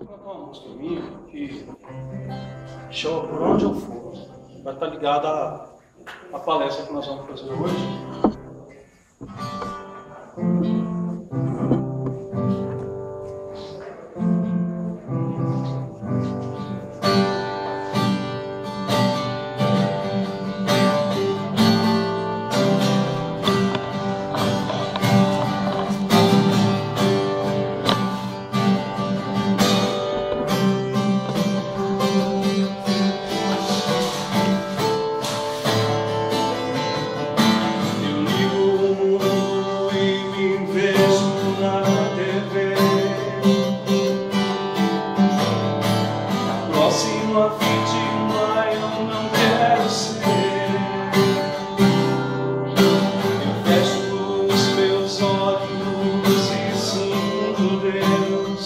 Uma música minha que chama Por Onde Eu For. Vai estar ligada à palestra que nós vamos fazer hoje. Próxima vítima eu não quero ser. Eu fecho os meus olhos e sinto Deus,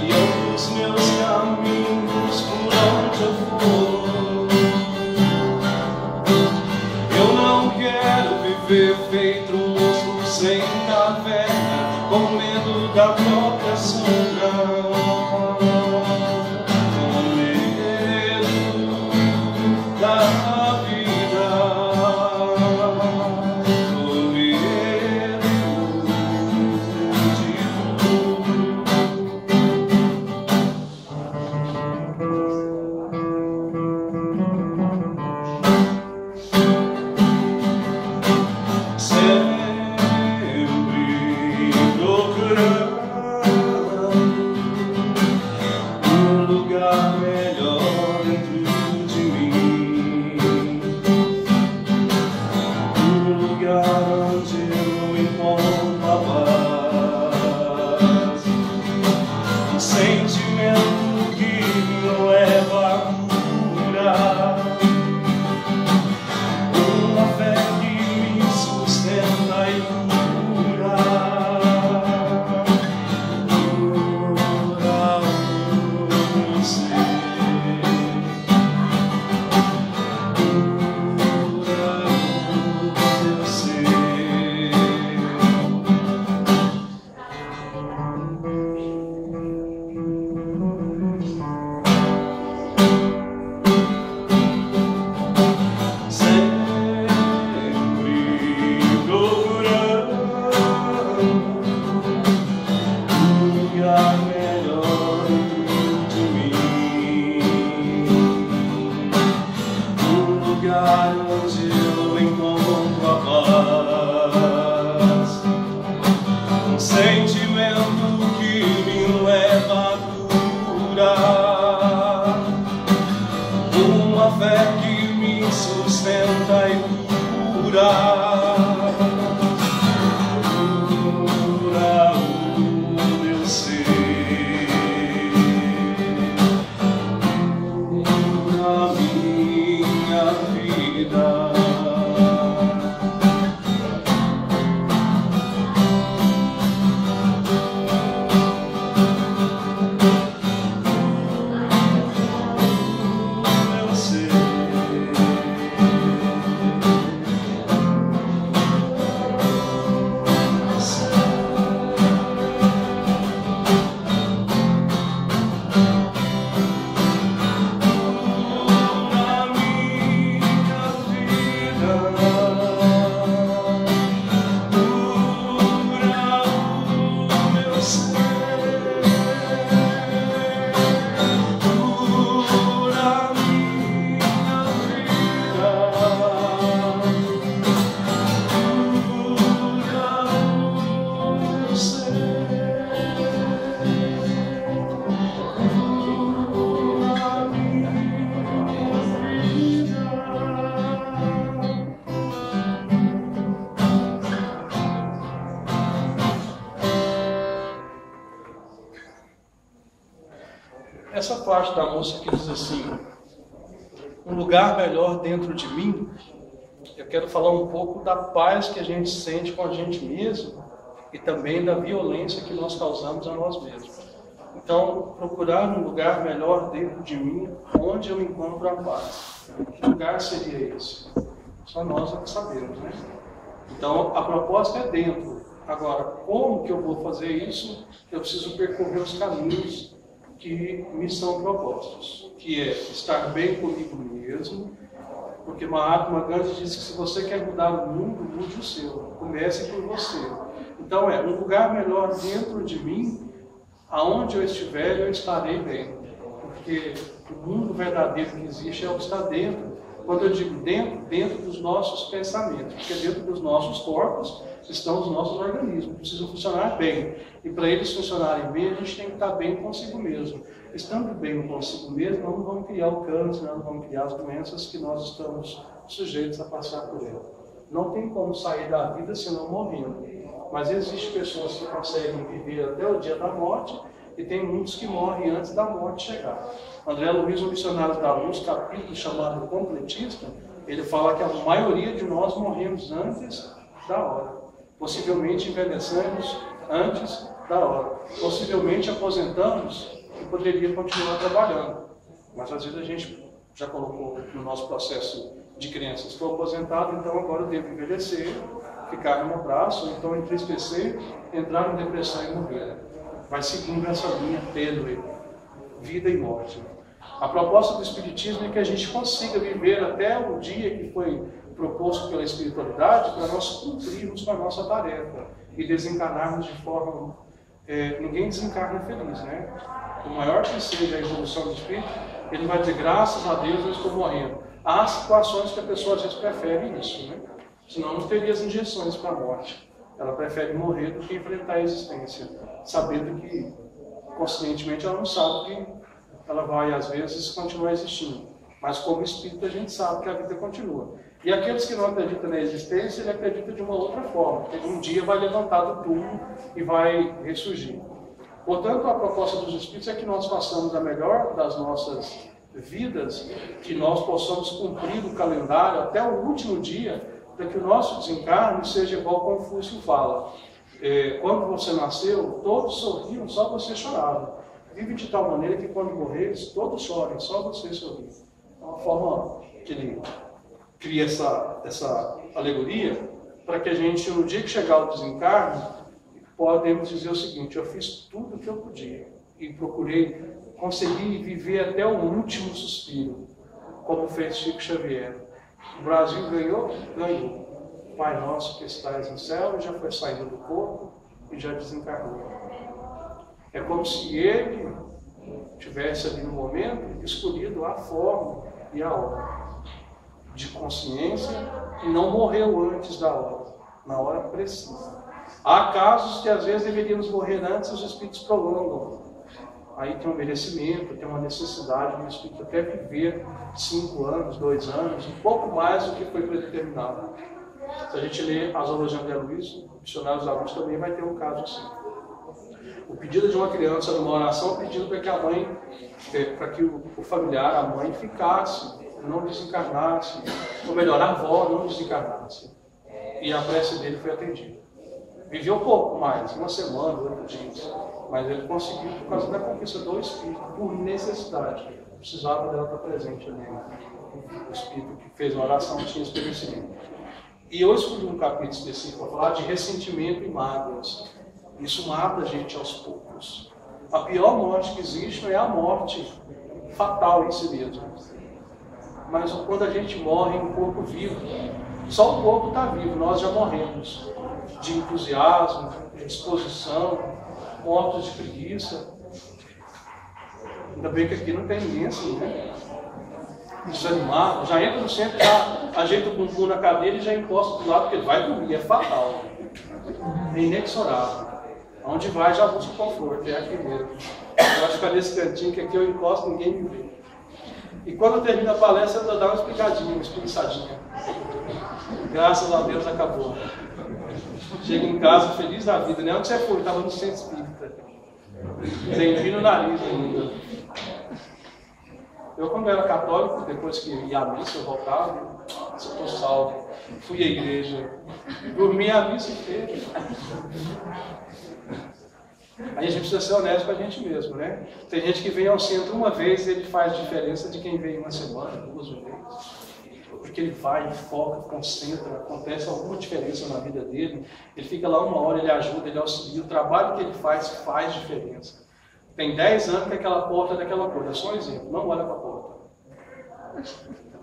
e ando os meus caminhos por onde eu for. Eu não quero viver feito um monstro sem caverna, com medo da própria sombra. Sentimento que me leva a curar, uma fé que me sustenta e cura o meu ser, cura o meu ser. Onde eu encontro a paz, um sentimento que me leva a curar, uma fé que me sustenta e cura o meu ser, cura minha vida. Essa parte da música que diz assim: um lugar melhor dentro de mim. Eu quero falar um pouco da paz que a gente sente com a gente mesmo e também da violência que nós causamos a nós mesmos. Então, procurar um lugar melhor dentro de mim, onde eu encontro a paz. Que lugar seria esse? Só nós é que sabemos, né? Então, a proposta é dentro. Agora, como que eu vou fazer isso? Eu preciso percorrer os caminhos que me são propostos, que é estar bem comigo mesmo, porque Mahatma Gandhi disse que se você quer mudar o mundo, mude o seu, comece por você. Então um lugar melhor dentro de mim, aonde eu estiver, eu estarei bem, porque o mundo verdadeiro que existe é o que está dentro. Quando eu digo dentro dos nossos pensamentos, porque dentro dos nossos corpos estão os nossos organismos, precisam funcionar bem. E para eles funcionarem bem, a gente tem que estar bem consigo mesmo. Estando bem consigo mesmo, nós não vamos criar o câncer, nós não vamos criar as doenças que nós estamos sujeitos a passar por ela. Não tem como sair da vida senão morrendo. Mas existem pessoas que conseguem viver até o dia da morte, e tem muitos que morrem antes da morte chegar. André Luiz, o Missionário da Luz, capítulo chamado Completista, ele fala que a maioria de nós morremos antes da hora. Possivelmente envelhecemos antes da hora. Possivelmente aposentamos e poderia continuar trabalhando. Mas às vezes a gente já colocou no nosso processo de crença, estou aposentado, então agora eu devo envelhecer, ficar no meu braço, ou então entristecer, entrar em depressão e morrer. Vai seguindo essa linha tênue, vida e morte. A proposta do Espiritismo é que a gente consiga viver até o dia que foi proposto pela espiritualidade para nós cumprirmos com a nossa tarefa e desencarnarmos de forma... ninguém desencarna feliz, né? Por maior que seja a evolução do espírito, ele vai dizer, graças a Deus eu estou morrendo. Há situações que a pessoa às vezes prefere isso, né? Senão não teria as injeções para a morte. Ela prefere morrer do que enfrentar a existência, sabendo que conscientemente ela não sabe que ela vai às vezes continuar existindo. Mas como espírito a gente sabe que a vida continua. E aqueles que não acreditam na existência, ele acredita de uma outra forma. Ele um dia vai levantar do túmulo e vai ressurgir. Portanto, a proposta dos Espíritos é que nós façamos a melhor das nossas vidas, que nós possamos cumprir o calendário até o último dia, para que o nosso desencarne seja igual Confúcio fala. Quando você nasceu, todos sorriam, só você chorava. Vive de tal maneira que quando morreres, todos chorem, só você sorri. É uma forma que ele cria essa alegoria, para que a gente, no dia que chegar o desencarne, podemos dizer o seguinte: eu fiz tudo o que eu podia e procurei conseguir viver até o último suspiro, como fez Chico Xavier. O Brasil ganhou? Ganhou. Pai nosso que estás no céu, já foi saindo do corpo e já desencarnou. É como se ele tivesse ali no momento escolhido a forma e a hora de consciência e não morreu antes da hora, na hora precisa. Há casos que às vezes deveríamos morrer antes e os espíritos prolongam. Aí tem um merecimento, tem uma necessidade do espírito até viver 5 anos, 2 anos, um pouco mais do que foi predeterminado. Se a gente ler as obras de André Luiz, Missionários da Luz, também vai ter um caso assim. O pedido de uma criança numa oração pedindo para que a mãe, para que o familiar, a mãe, ficasse, não desencarnasse, ou melhor, a avó não desencarnasse. E a prece dele foi atendida. Viveu pouco mais, 1 semana, 8 dias, mas ele conseguiu por causa da conquista do Espírito, por necessidade. Precisava dela estar presente ali. O Espírito que fez uma oração tinha esse merecimento. E eu escolhi um capítulo específico para falar de ressentimento e mágoas. Isso mata a gente aos poucos. A pior morte que existe não é a morte fatal em si mesmo, mas quando a gente morre em um corpo vivo. Só o corpo está vivo, nós já morremos de entusiasmo, de disposição, mortos de preguiça. Ainda bem que aqui não tem ninguém assim, né? Desanimado, já entra no centro, já ajeita o bumbum na cadeira e já encosta do lado, porque ele vai dormir, é fatal, é inexorável. Onde vai já busca conforto, é aqui mesmo. Eu acho que ficar nesse cantinho que aqui eu encosto, ninguém me vê. E quando eu termino a palestra, eu dou uma explicadinha, uma espreguiçadinha. Graças a Deus acabou. Chego em casa feliz da vida, né? Onde você foi? Estava no centro espírita. Senti no nariz ainda. Eu, quando era católico, depois que ia à missa, eu voltava, estou salvo. Fui à igreja, dormi a missa inteira. Aí a gente precisa ser honesto com a gente mesmo, né? Tem gente que vem ao centro uma vez e ele faz diferença de quem vem uma semana, 2 vezes. porque ele vai, foca, concentra, acontece alguma diferença na vida dele, ele fica lá 1 hora, ele ajuda, ele auxilia, o trabalho que ele faz diferença. Tem 10 anos que aquela porta é daquela cor, é só um exemplo, não olha para a porta.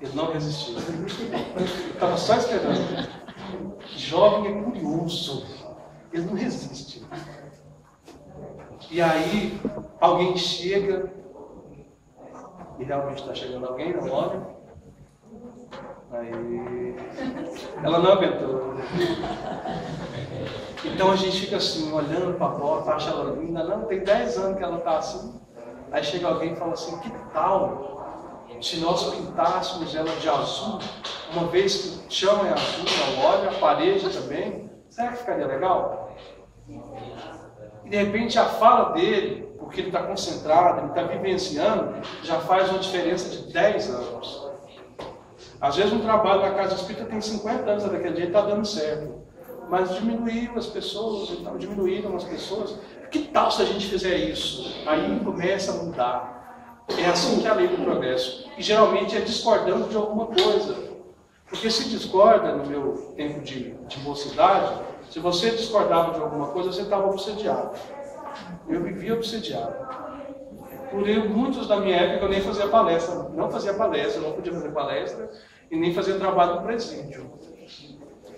Ele não resistiu. Ele estava só esperando. Jovem é curioso, ele não resiste. E aí, alguém chega, e realmente está chegando alguém, não olha. Aí, ela não aguentou. Então a gente fica assim, olhando para a porta, acha ela linda, não, tem 10 anos que ela está assim. Aí chega alguém e fala assim, que tal se nós pintássemos ela de azul, uma vez que o chão é azul, não olha, a parede também, será que ficaria legal? E de repente a fala dele, porque ele está concentrado, ele está vivenciando, já faz uma diferença de 10 anos. Às vezes um trabalho na casa espírita tem 50 anos, daquele jeito está dando certo. Mas diminuíram as pessoas, Que tal se a gente fizer isso? Aí começa a mudar. É assim que é a lei do progresso. E geralmente é discordando de alguma coisa. Porque se discorda, no meu tempo de mocidade, se você discordava de alguma coisa, você estava obsediado. Eu vivia obsediado. Por muitos da minha época eu nem fazia palestra. Não fazia palestra, não podia fazer palestra e nem fazia trabalho no presídio.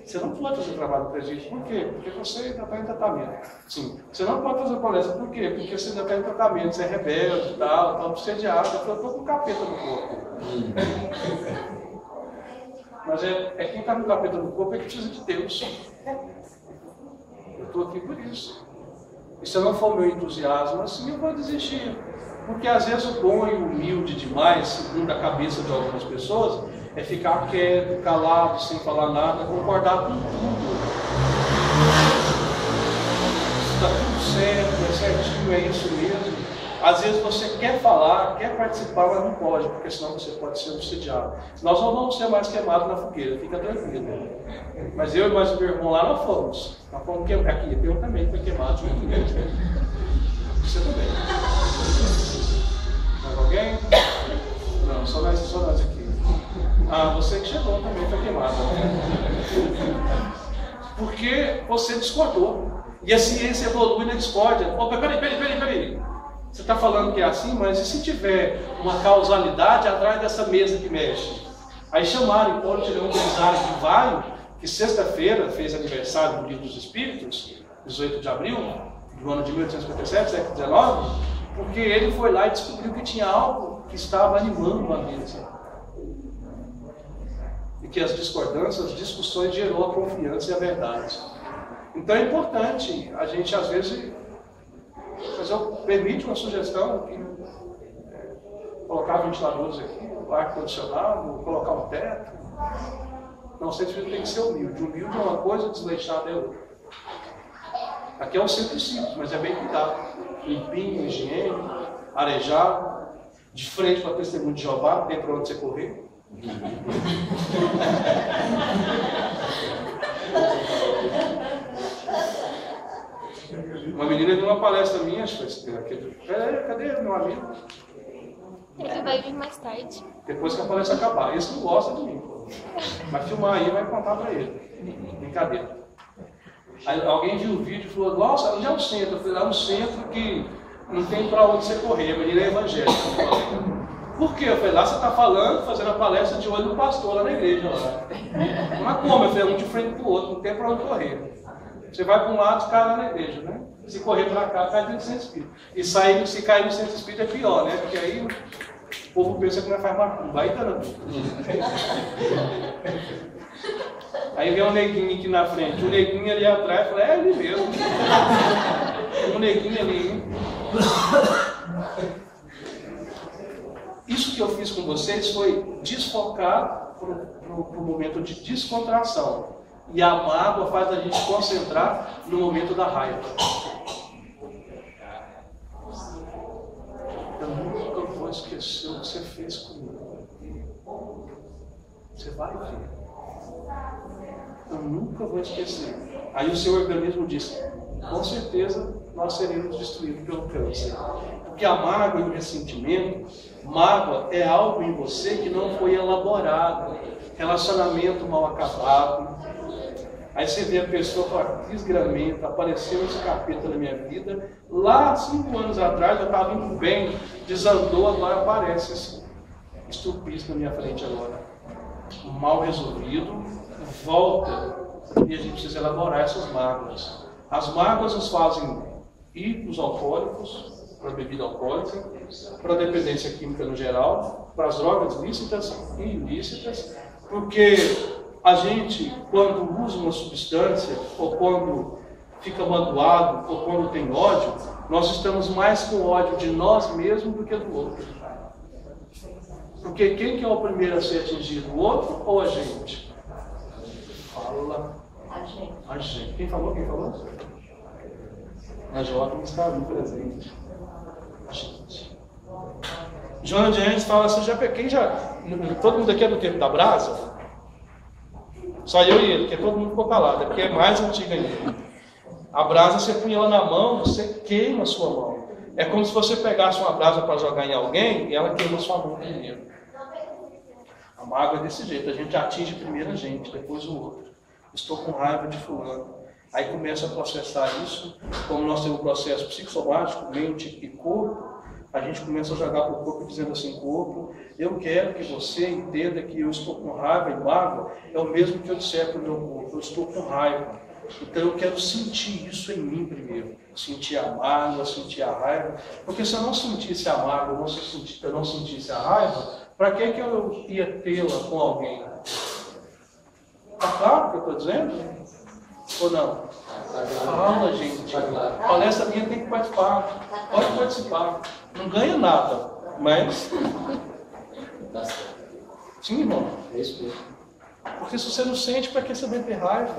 Você não pode fazer trabalho no presídio. Por quê? Porque você ainda está em tratamento. Sim. Você não pode fazer palestra. Por quê? Porque você ainda está em tratamento, você é rebelde, tal, está obsediado. Eu estou com o capeta no corpo. Mas quem está com o capeta no corpo é que precisa de Deus. Eu estou aqui por isso. E se eu não for o meu entusiasmo, assim eu vou desistir. Porque às vezes o bom e humilde demais, segundo a cabeça de algumas pessoas, é ficar quieto, calado, sem falar nada, concordar com tudo. Está tudo certo, é certinho, é isso mesmo. Às vezes você quer falar, quer participar, mas não pode, porque senão você pode ser obsediado. Nós não vamos ser mais queimados na fogueira, fica tranquilo. Mas eu e mais o meu irmão lá, nós fomos queimados. Aqui, eu também fui queimado. Você também. Mais alguém? Não, só nós aqui. Ah, você que chegou também foi queimado. Porque você discordou. E a ciência evolui na discórdia. Opa, peraí. Você está falando que é assim, mas e se tiver uma causalidade atrás dessa mesa que mexe? Aí chamaram Hipólito Leão Belisário de Vaio, que sexta-feira fez aniversário do Livro dos Espíritos, 18 de abril, do ano de 1857, século XIX, porque ele foi lá e descobriu que tinha algo que estava animando a mesa. E que as discordâncias, as discussões gerou a confiança e a verdade. Então é importante a gente, às vezes, mas eu permito uma sugestão aqui, colocar ventiladores aqui, ar-condicionado, colocar um teto. Não sei se tem que ser humilde. Humilde é uma coisa, desleixado é outra. Aqui é um centro simples, mas é bem cuidado. Limpinho, higiênico, arejado, de frente para o testemunho de Jeová, não tem para onde você correr. Uma menina deu uma palestra minha, acho que cadê meu amigo? Ele vai vir mais tarde. Depois que a palestra acabar. Esse não gosta de mim. Vai filmar aí e vai contar pra ele. Brincadeira. Aí alguém viu o vídeo e falou, nossa, onde é um centro? Eu falei, lá é um centro que não tem pra onde você correr. A menina é evangélica. Por quê? Eu falei, lá você está falando, fazendo a palestra de olho no pastor lá na igreja. Lá. Mas como? Eu falei, um de frente pro outro, não tem pra onde correr. Você vai para um lado e cai lá na igreja, né? Se correr para cá, cai dentro do centro espírita. E se cair no centro espírita é pior, né? Porque aí o povo pensa que não faz macumba. Aí tá na dúvida. Aí vem um neguinho aqui na frente, um neguinho ali atrás, fala, é ele mesmo. Um neguinho ali, hein? Isso que eu fiz com vocês foi desfocar para o momento de descontração. E a mágoa faz a gente concentrar no momento da raiva. Eu nunca vou esquecer o que você fez comigo. Você vai ver. Eu nunca vou esquecer. Aí o seu organismo diz, com certeza nós seremos destruídos pelo câncer. Porque a mágoa e o ressentimento, mágoa é algo em você que não foi elaborado, relacionamento mal acabado. Aí você vê a pessoa fala, desgramenta, apareceu esse capeta na minha vida. Lá, 5 anos atrás, eu estava indo bem, desandou, agora aparece esse estupidez na minha frente agora. Mal resolvido, volta. E a gente precisa elaborar essas mágoas. As mágoas nos fazem ir para os alcoólicos, para a bebida alcoólica, para a dependência química no geral, para as drogas lícitas e ilícitas, porque a gente, quando usa uma substância, ou quando fica magoado, ou quando tem ódio, nós estamos mais com ódio de nós mesmos do que do outro. Porque quem que é o primeiro a ser atingido? O outro ou a gente? Fala. A gente. Quem falou? Quem falou? A jovem está ali presente. A gente. Joana de Anjos fala assim, todo mundo aqui é do tempo da brasa? Só eu e ele, porque todo mundo ficou calado, é porque é mais antiga ainda. A brasa, você punha ela na mão, você queima a sua mão. É como se você pegasse uma brasa para jogar em alguém e ela queima a sua mão primeiro. A mágoa é desse jeito, a gente atinge primeiro a gente, depois o outro. Estou com raiva de fulano. Aí começa a processar isso, como nós temos um processo psicossomático, mente e corpo, a gente começa a jogar para o corpo dizendo assim, corpo, eu quero que você entenda que eu estou com raiva e mágoa, é o mesmo que eu disser para o meu corpo, eu estou com raiva. Então eu quero sentir isso em mim primeiro, sentir a mágoa, sentir a raiva, porque se eu não sentisse a mágoa, eu não sentisse a raiva, para que eu ia tê-la com alguém? Está claro o que eu estou dizendo? Ou não? Fala, gente. Palestra minha tem que participar. Pode participar. Não ganha nada, mas... Sim, irmão. Porque se você não sente, para que você vai ter raiva?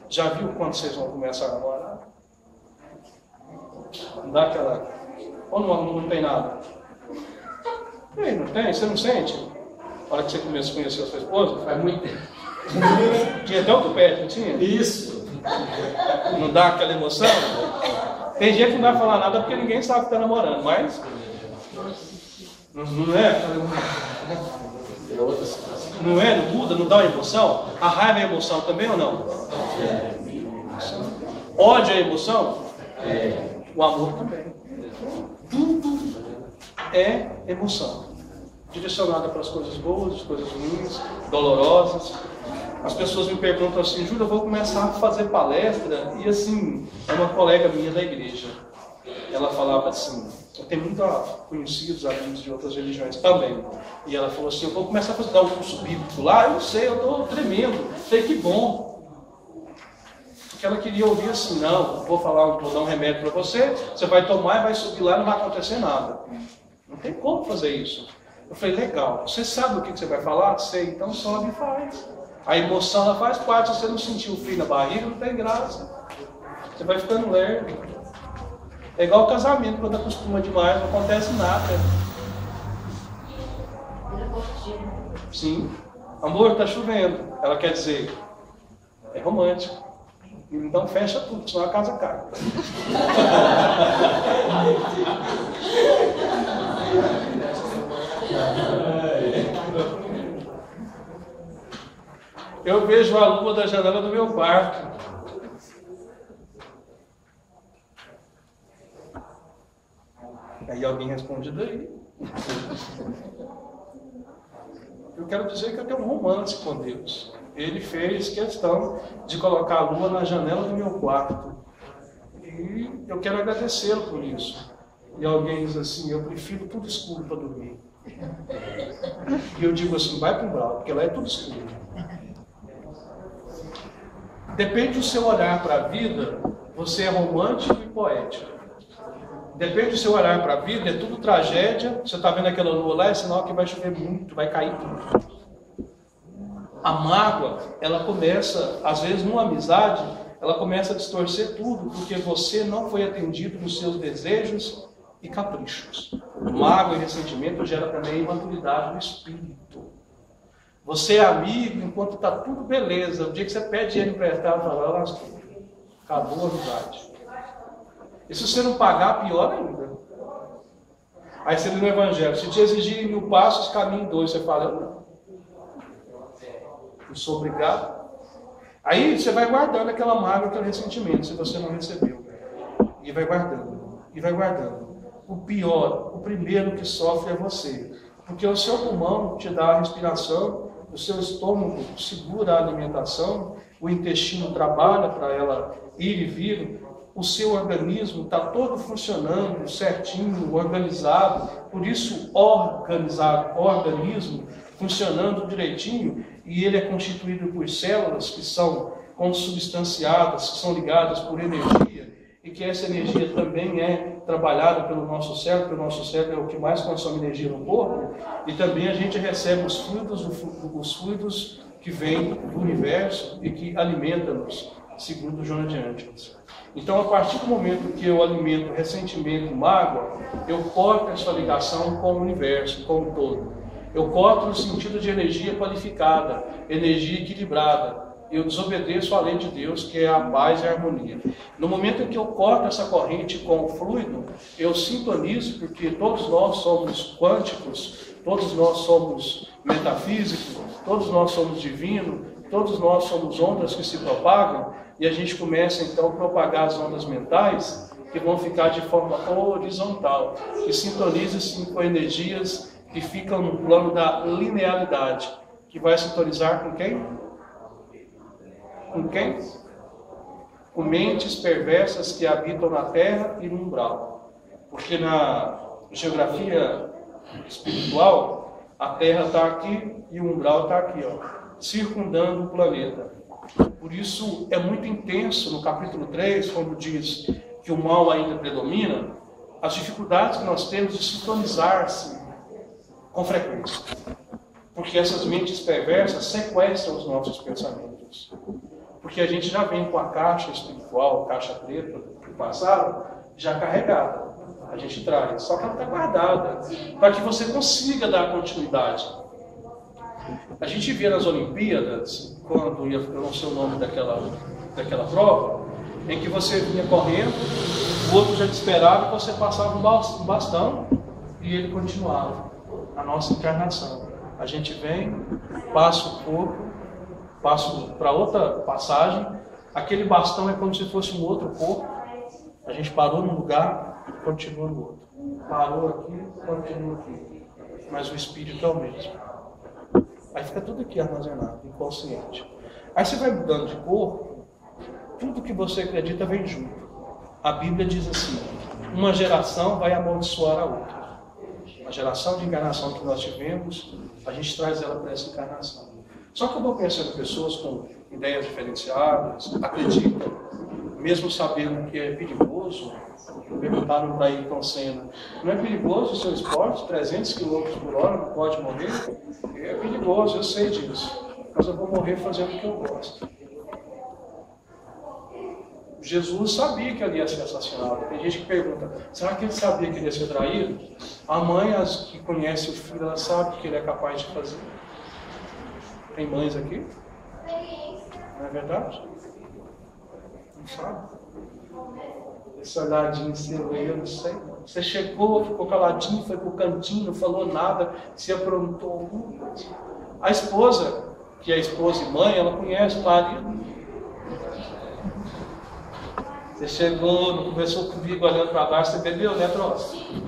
Já viu quando vocês vão começar a namorar? Não dá aquela... Ou não tem nada? Ei, não tem? Você não sente? A hora que você começa a conhecer a sua esposa? Faz muito tempo. Tinha até o tupete, não tinha? Isso. Não dá aquela emoção? Tem gente que não vai falar nada porque ninguém sabe que está namorando, mas... Não é? Não é? Não muda? Não dá uma emoção? A raiva é emoção também ou não? Ódio é emoção? O amor também. Tudo é emoção. Direcionada para as coisas boas, as coisas ruins, dolorosas. As pessoas me perguntam assim, Júlio, eu vou começar a fazer palestra, e assim, é uma colega minha da igreja. Ela falava assim, eu tenho muitos conhecidos, amigos de outras religiões também. E ela falou assim, eu vou começar a dar um curso bíblico lá, eu não sei, eu estou tremendo, sei que bom. Porque ela queria ouvir assim, não, vou dar um remédio para você, você vai tomar e vai subir lá e não vai acontecer nada. Não tem como fazer isso. Eu falei, legal, você sabe o que você vai falar? Sei, então sobe e faz. A emoção ela faz parte, se você não sentir o frio na barriga, não tem graça. Você vai ficando lerdo. É igual o casamento, quando acostuma demais, não acontece nada. Sim. Amor, está chovendo. Ela quer dizer, é romântico. Então fecha tudo, senão a casa cai. Eu vejo a lua da janela do meu quarto. Aí alguém responde daí. Eu quero dizer que eu tenho um romance com Deus. Ele fez questão de colocar a lua na janela do meu quarto. E eu quero agradecê-lo por isso. E alguém diz assim, eu prefiro tudo escuro para dormir. E eu digo assim, vai para o umbral, porque lá é tudo escuro. Depende do seu olhar para a vida, você é romântico e poético. Depende do seu olhar para a vida, é tudo tragédia. Você está vendo aquela lua lá, é sinal que vai chover muito, vai cair tudo. A mágoa, ela começa, às vezes numa amizade, ela começa a distorcer tudo, porque você não foi atendido nos seus desejos e caprichos. Mágoa e ressentimento gera também imaturidade no espírito. Você é amigo enquanto está tudo beleza. O dia que você pede dinheiro emprestado, fala, acabou a amizade. E se você não pagar, pior ainda. Aí você lê no Evangelho, se te exigirem 1000 passos, caminhe 2. Você fala, eu não sou obrigado. Aí você vai guardando aquela mágoa, aquele ressentimento, se você não recebeu. E vai guardando, e vai guardando. O pior, o primeiro que sofre é você. Porque o seu pulmão te dá a respiração, o seu estômago segura a alimentação, o intestino trabalha para ela ir e vir, o seu organismo está todo funcionando certinho, organizado, por isso organizado, organismo funcionando direitinho, e ele é constituído por células que são consubstanciadas, que são ligadas por energia, e que essa energia também é trabalhada pelo nosso cérebro, porque o nosso cérebro é o que mais consome energia no corpo, e também a gente recebe os fluidos que vêm do universo e que alimentam-nos, segundo Joana de Ângeles. Então, a partir do momento que eu alimento ressentimento e mágoa, eu corto essa ligação com o universo, com o todo. Eu corto no sentido de energia qualificada, energia equilibrada. Eu desobedeço a lei de Deus, que é a paz e a harmonia. No momento em que eu corto essa corrente com o fluido, eu sintonizo, porque todos nós somos quânticos, todos nós somos metafísicos, todos nós somos divinos, todos nós somos ondas que se propagam, e a gente começa então a propagar as ondas mentais, que vão ficar de forma horizontal, que sintoniza-se com energias que ficam no plano da linearidade, que vai sintonizar com quem? Com quem? Com mentes perversas que habitam na terra e no umbral. Porque na geografia espiritual, a terra está aqui e o umbral está aqui, ó, circundando o planeta. Por isso é muito intenso no capítulo 3, quando diz que o mal ainda predomina, as dificuldades que nós temos de sintonizar-se com frequência. Porque essas mentes perversas sequestram os nossos pensamentos. Porque a gente já vem com a caixa espiritual, caixa preta do passado, já carregada. A gente traz, só que ela está guardada, para que você consiga dar continuidade. A gente via nas Olimpíadas, quando eu não sei o nome daquela prova, em que você vinha correndo, o outro já te esperava e você passava um bastão e ele continuava. A nossa encarnação. A gente vem, passa o corpo, passa para outra passagem, aquele bastão é como se fosse um outro corpo. A gente parou num lugar e continua no outro. Parou aqui, continua aqui. Mas o espírito é o mesmo. Aí fica tudo aqui armazenado, inconsciente. Aí você vai mudando de corpo, tudo que você acredita vem junto. A Bíblia diz assim, uma geração vai amaldiçoar a outra. A geração de encarnação que nós tivemos, a gente traz ela para essa encarnação. Só que eu vou conhecendo pessoas com ideias diferenciadas, acreditam, mesmo sabendo que é perigoso. Perguntaram para Ayrton Senna, não é perigoso o seu esporte? 300 km por hora, não pode morrer? É perigoso, eu sei disso. Mas eu vou morrer fazendo o que eu gosto. Jesus sabia que ele ia ser assassinado. Tem gente que pergunta, será que ele sabia que ele ia ser traído? A mãe, as que conhece o filho, ela sabe o que ele é capaz de fazer. Tem mães aqui? Não é verdade? Não sabe? Esse olhadinho seu aí, eu não sei. Você chegou, ficou caladinho, foi pro cantinho, não falou nada, se aprontou alguma coisa. A esposa, que é esposa e mãe, ela conhece o marido. Você chegou, não conversou comigo, olhando para baixo, você bebeu, né, troço?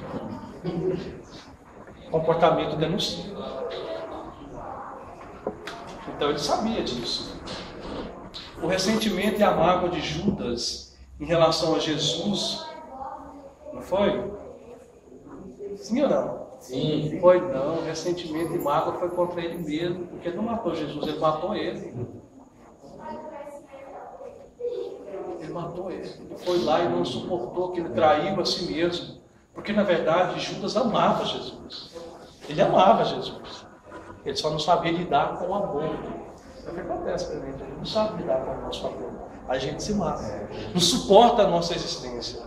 Comportamento denuncia. Então ele sabia disso. O ressentimento e a mágoa de Judas em relação a Jesus, não foi? Sim ou não? Sim. Foi não, ressentimento e mágoa foi contra ele mesmo, porque ele não matou Jesus, ele matou ele. Ele matou ele. Ele foi lá e não suportou que ele traiu a si mesmo. Porque na verdade Judas amava Jesus. Ele amava Jesus. Ele só não sabia lidar com o amor. É o que acontece com a gente. A gente não sabe lidar com o nosso amor. A gente se mata. Não suporta a nossa existência.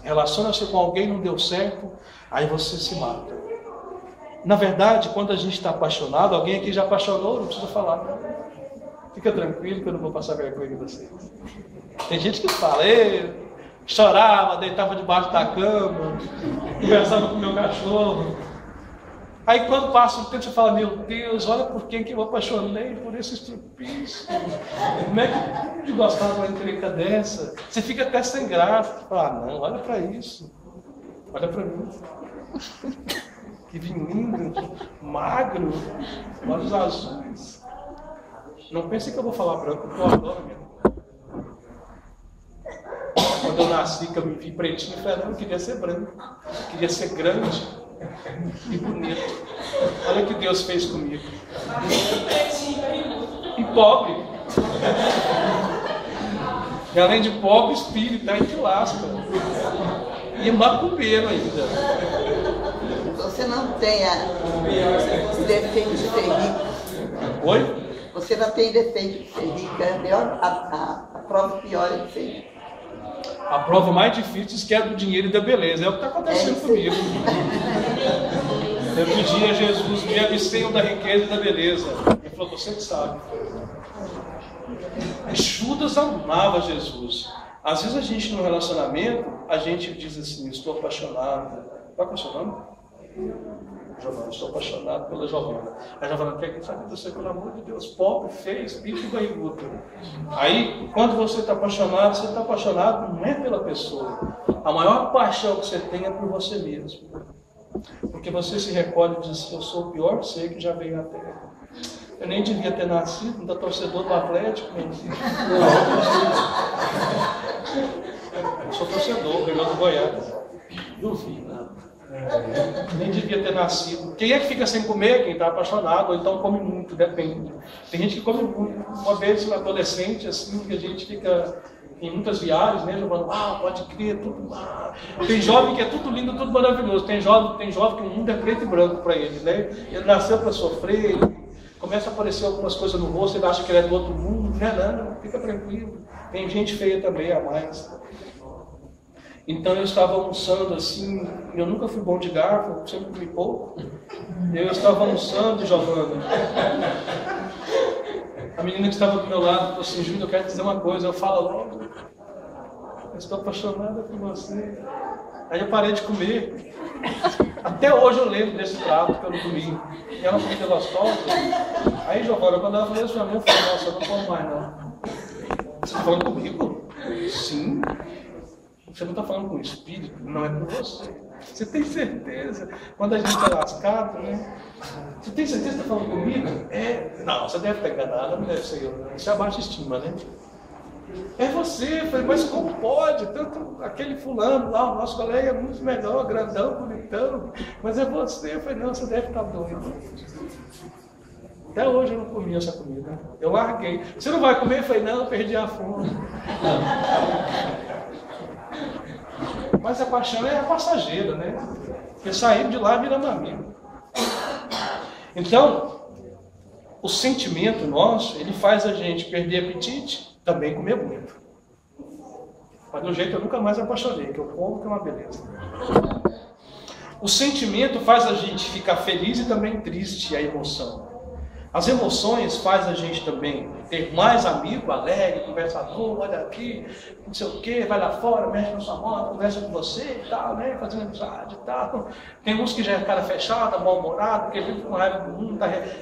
Relaciona-se com alguém, não deu certo, aí você se mata. Na verdade, quando a gente está apaixonado, alguém aqui já apaixonou, não precisa falar. Fica tranquilo que eu não vou passar vergonha em vocês. Tem gente que fala, Chorava, deitava debaixo da cama, conversava com o meu cachorro. Aí quando passa um tempo você fala, meu Deus, olha por quem que eu apaixonei por esse estrupício. Como é que eu gostava de uma encrenca dessa? Você fica até sem graça. Você fala, não, olha para isso. Olha para mim. Que vinho lindo, magro, olhos azuis. Não pense que eu vou falar branco, porque eu adoro mesmo. Quando eu nasci, que eu me vi pretinho, eu falei, não, eu queria ser branco. Eu queria ser grande e bonito. Olha o que Deus fez comigo. E pobre. E além de pobre, espírito, aí que lasca. E macumbeiro ainda. Você não tem esse defeito de ser rico. Oi? Você não tem defeito de ser rico. A prova pior é de ser rico. A prova mais difícil que é do dinheiro e da beleza. É o que está acontecendo comigo. Eu pedi a Jesus, me abstenham da riqueza e da beleza. Ele falou, você que sabe. E Judas amava Jesus. Às vezes a gente no relacionamento, a gente diz assim, estou apaixonado. Está apaixonado? Giovana, estou apaixonado pela Giovana. A Giovana quer que sabe você, pelo amor de Deus, pobre, feio, espírito e barrigudo. Aí, quando você está apaixonado não é pela pessoa. A maior paixão que você tem é por você mesmo. Porque você se recolhe e diz assim, eu sou o pior ser que já veio à Terra. Eu nem devia ter nascido, ainda torcedor do Atlético. Eu sou torcedor, ganhou do Goiás. Não vi nada. Nem devia ter nascido. Quem é que fica sem comer? Quem está apaixonado, ou então come muito, depende. Tem gente que come muito. Uma vez, um adolescente, assim, que a gente fica em muitas viagens, né, Giovana? Pode crer, tudo. Tem jovem que é tudo lindo, tudo maravilhoso. Tem jovem que o mundo é preto e branco para ele, né? Ele nasceu para sofrer, começa a aparecer algumas coisas no rosto, ele acha que ele é do outro mundo. Não, fica tranquilo. Tem gente feia também a mais. Então eu estava almoçando assim, eu nunca fui bom de garfo, sempre comi pouco. Eu estava almoçando, Giovana. A menina que estava do meu lado falou assim, Júlio, eu quero dizer uma coisa. Eu falo logo, eu estou apaixonada por você. Aí eu parei de comer. Até hoje eu lembro desse prato que eu não comi. E é uma comida gostosa. Aí, Giovana, quando ela falou isso pra mim, eu falei, nossa, eu não como mais não. Você está falando comigo? Sim. Você não está falando com o espírito, não é com você. Você tem certeza? Quando a gente é lascado, né? Você tem certeza que está falando comigo? Não, você deve estar enganado, não deve ser eu. Não. Isso é a baixa estima, né? É você. Eu falei, mas como pode? Tanto aquele fulano lá, o nosso colega é muito melhor, grandão, bonitão. Mas é você. Eu falei, não, você deve estar doido. Até hoje eu não comi essa comida. Eu larguei. Você não vai comer? Eu falei, não, eu perdi a fome. Mas a paixão é passageira, né? Porque sair de lá vira amigo. Então, o sentimento nosso, ele faz a gente perder apetite, também comer muito. Mas do jeito eu nunca mais apaixonei, que eu como que é uma beleza. O sentimento faz a gente ficar feliz e também triste, a emoção. As emoções fazem a gente também ter mais amigo, alegre, conversador, olha aqui, não sei o que, vai lá fora, mexe na sua moto, conversa com você e tal, né? Fazendo amizade e tal. Tem uns que já é cara fechada, mal-humorado, porque vive com raiva do mundo,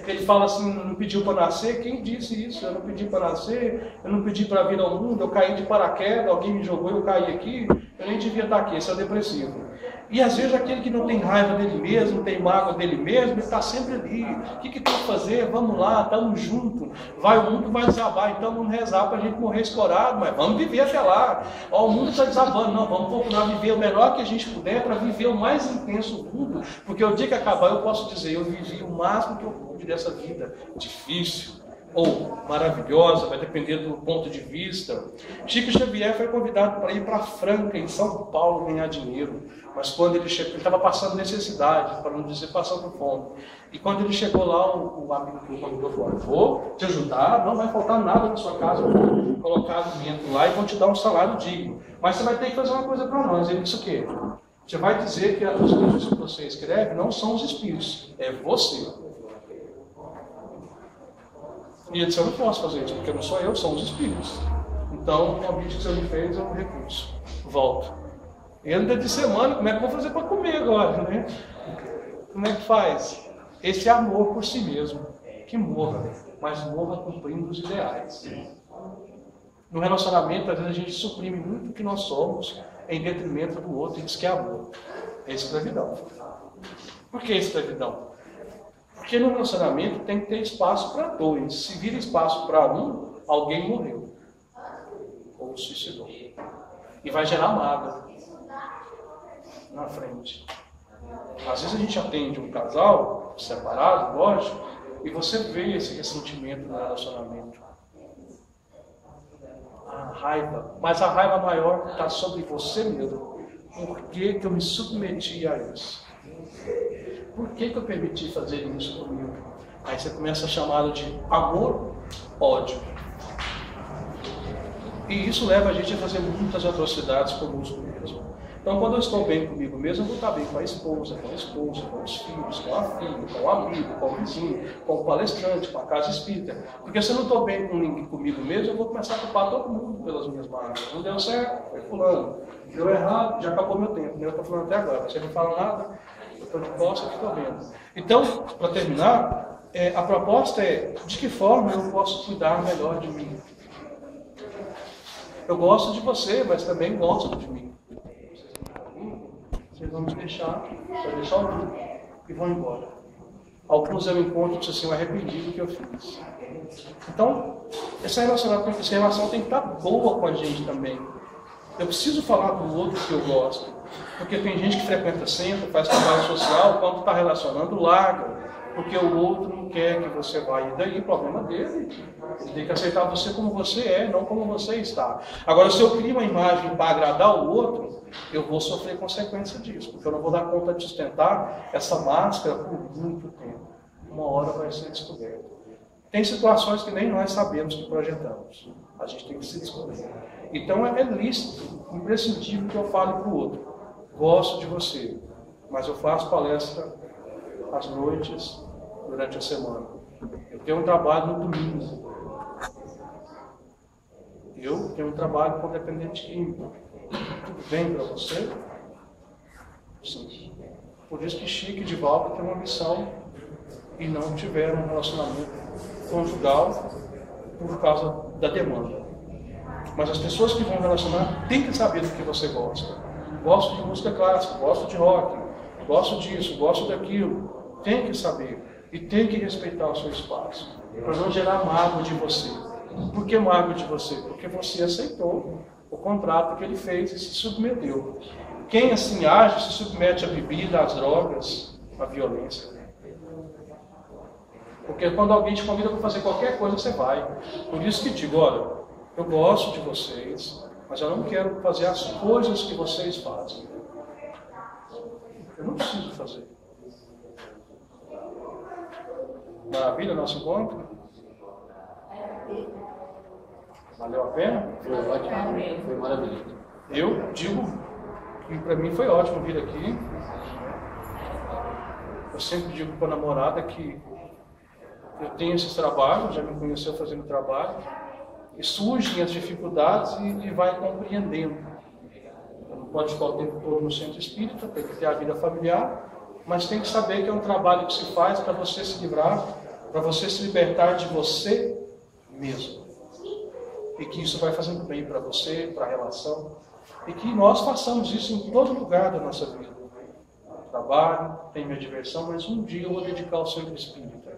ele fala assim, não pediu para nascer. Quem disse isso? Eu não pedi para nascer, eu não pedi para vir ao mundo, eu caí de paraquedas, alguém me jogou, eu caí aqui, eu nem devia estar aqui, esse é o depressivo. E às vezes aquele que não tem raiva dele mesmo, não tem mágoa dele mesmo, ele está sempre ali. O que tem que fazer? Vamos lá, estamos juntos. O mundo vai desabar, então vamos rezar para a gente morrer escorado, mas vamos viver até lá. O mundo está desabando, não, vamos procurar viver o melhor que a gente puder para viver o mais intenso mundo, porque o dia que acabar eu posso dizer, eu vivi o máximo que eu pude dessa vida difícil ou maravilhosa, vai depender do ponto de vista. Chico Xavier foi convidado para ir para Franca, em São Paulo, ganhar dinheiro. Mas quando ele chegou, ele estava passando necessidade, para não dizer passando fome. E quando ele chegou lá, o amigo que o convidou falou, vou te ajudar, não vai faltar nada na sua casa, vou colocar alimento lá e vou te dar um salário digno. Mas você vai ter que fazer uma coisa para nós. Ele disse o quê? Você vai dizer que os livros que você escreve não são os espíritos, é você. E ele disse, eu não posso fazer isso, porque não sou eu, são os espíritos. Então, o convite que você me fez é um recurso. volto. E ainda de semana, como é que eu vou fazer para comer agora, né? Como é que faz? Esse amor por si mesmo, que morra, mas morra cumprindo os ideais. No relacionamento, às vezes a gente suprime muito o que nós somos em detrimento do outro e diz que é amor. É escravidão. Por que escravidão? Porque no relacionamento tem que ter espaço para dois. Se vira espaço para um, alguém morreu. Ou suicidou. E vai gerar mágoa na frente. Às vezes a gente atende um casal separado, lógico, e você vê esse ressentimento no relacionamento. A raiva. Mas a raiva maior está sobre você mesmo. Por que eu me submeti a isso? Por que eu permiti fazer isso comigo? Aí você começa a chamá-lo de amor, ódio. E isso leva a gente a fazer muitas atrocidades conosco mesmo. Então, quando eu estou bem comigo mesmo, eu vou estar bem com a esposa, com os filhos, com a filha, com o amigo, com o vizinho, com o palestrante, com a casa espírita. Porque se eu não estou bem comigo mesmo, eu vou começar a culpar todo mundo pelas minhas mágoas. Não deu certo, foi fulano. Deu errado, já acabou meu tempo. Eu estou falando até agora. Você não fala nada, eu estou de posse, eu estou vendo. Então, para terminar, a proposta é de que forma eu posso cuidar melhor de mim. Eu gosto de você, mas também gosto de mim. Vocês vão me deixar, vai deixar o grupo e vão embora. Alguns eu encontro e dizem assim, eu arrependi do que eu fiz. Então, essa relação tem que estar boa com a gente também. Eu preciso falar com o outro que eu gosto. Porque tem gente que frequenta centro, faz trabalho social, quando está relacionando, larga. Porque o outro não quer que você vá. E daí o problema dele. Ele tem que aceitar você como você é, não como você está. Agora, se eu crio uma imagem para agradar o outro, eu vou sofrer consequência disso. Porque eu não vou dar conta de sustentar essa máscara por muito tempo. Uma hora vai ser descoberta. Tem situações que nem nós sabemos que projetamos. A gente tem que se descobrir. Então é lícito, imprescindível que eu fale para o outro. Gosto de você, mas eu faço palestra às noites, durante a semana. Eu tenho um trabalho no domingo. Eu tenho um trabalho com dependente químico. Tudo bem para você? Sim. Por isso que Chico e Divaldo têm uma missão e não tiveram um relacionamento conjugal por causa da demanda. Mas as pessoas que vão relacionar têm que saber do que você gosta. Gosto de música clássica, gosto de rock, gosto disso, gosto daquilo. Tem que saber e tem que respeitar o seu espaço, para não gerar mágoa de você. Por que mágoa de você? Porque você aceitou o contrato que ele fez e se submeteu. Quem assim age se submete à bebida, às drogas, à violência. Porque quando alguém te convida para fazer qualquer coisa, você vai. Por isso que digo, olha, eu gosto de vocês, mas eu não quero fazer as coisas que vocês fazem. Eu não preciso fazer. Maravilha, nosso encontro? Valeu a pena? Foi ótimo, foi maravilhoso. Eu digo que para mim foi ótimo vir aqui. Eu sempre digo para a namorada que eu tenho esses trabalhos, já me conheceu fazendo trabalho, e surgem as dificuldades e vai compreendendo. Não pode ficar o tempo todo no centro espírita, tem que ter a vida familiar, mas tem que saber que é um trabalho que se faz para você se livrar, para você se libertar de você mesmo. E que isso vai fazendo bem para você, para a relação. E que nós façamos isso em todo lugar da nossa vida. Trabalho, tem minha diversão, mas um dia eu vou dedicar ao centro espírita.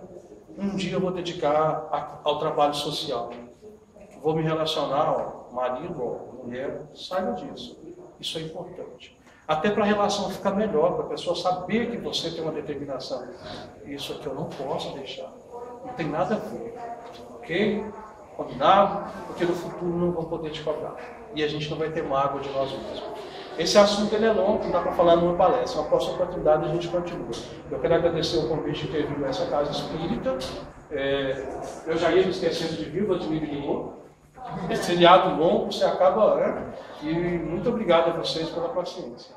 Um dia eu vou dedicar ao trabalho social. Vou me relacionar, ó, marido, ó, mulher, saiba disso. Isso é importante. Até para a relação ficar melhor, para a pessoa saber que você tem uma determinação. Isso aqui eu não posso deixar. Não tem nada a ver. Ok? Combinado? Porque no futuro não vão poder te cobrar. E a gente não vai ter mágoa de nós mesmos. Esse assunto ele é longo, não dá para falar numa palestra. Uma próxima oportunidade a gente continua. Eu quero agradecer o convite de ter vindo a essa casa espírita. Eu já ia me esquecendo de vir, o Vladimir me ligou. Esse seriado longo, você acaba, né? E muito obrigado a vocês pela paciência.